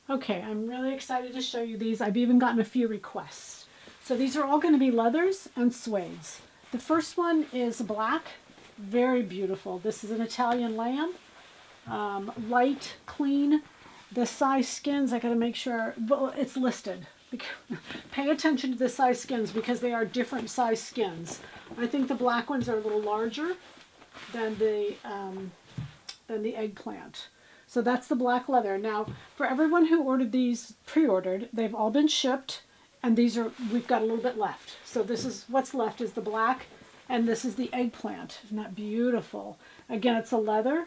Okay, I'm really excited to show you these. I've even gotten a few requests. So these are all going to be leathers and suedes. The first one is black, very beautiful. This is an Italian lamb, light, clean. The size skins, I got to make sure, well, it's listed. Pay attention to the size skins because they are different size skins. I think the black ones are a little larger than the eggplant. So that's the black leather. Now, for everyone who ordered these pre-ordered, they've all been shipped, and we've got a little bit left. So this is what's left is the black, and this is the eggplant. Isn't that beautiful? Again, it's a leather,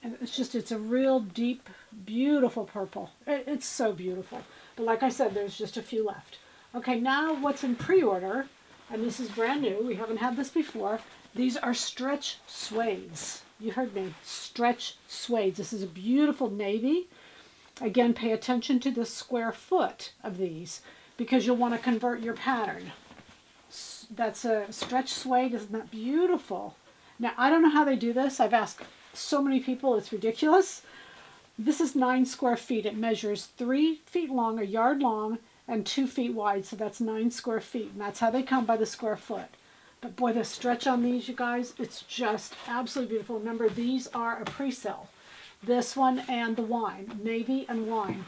and it's a real deep, beautiful purple. It's so beautiful. But like I said, there's just a few left. Okay, now what's in pre-order, and this is brand new. We haven't had this before. These are stretch suedes. You heard me, stretch suedes. This is a beautiful navy. Again, pay attention to the square foot of these because you'll want to convert your pattern. That's a stretch suede. Isn't that beautiful? Now, I don't know how they do this. I've asked so many people, it's ridiculous. This is 9 square feet. It measures 3 feet long, a yard long, and 2 feet wide. So that's 9 square feet. And that's how they come by the square foot. But boy, the stretch on these, you guys, it's just absolutely beautiful. Remember, these are a pre-sale. This one and the wine, navy and wine.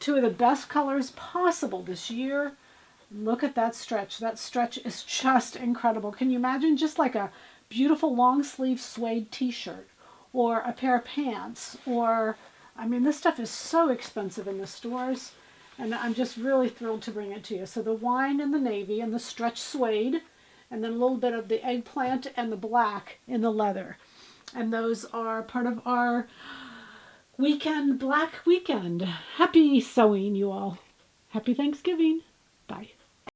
2 of the best colors possible this year. Look at that stretch. That stretch is just incredible. Can you imagine just like a beautiful long sleeve suede t-shirt or a pair of pants or, I mean, this stuff is so expensive in the stores. And I'm just really thrilled to bring it to you. So the wine and the navy and the stretch suede, and then a little bit of the eggplant and the black in the leather. And those are part of our weekend, Black Weekend. Happy sewing, you all. Happy Thanksgiving. Bye.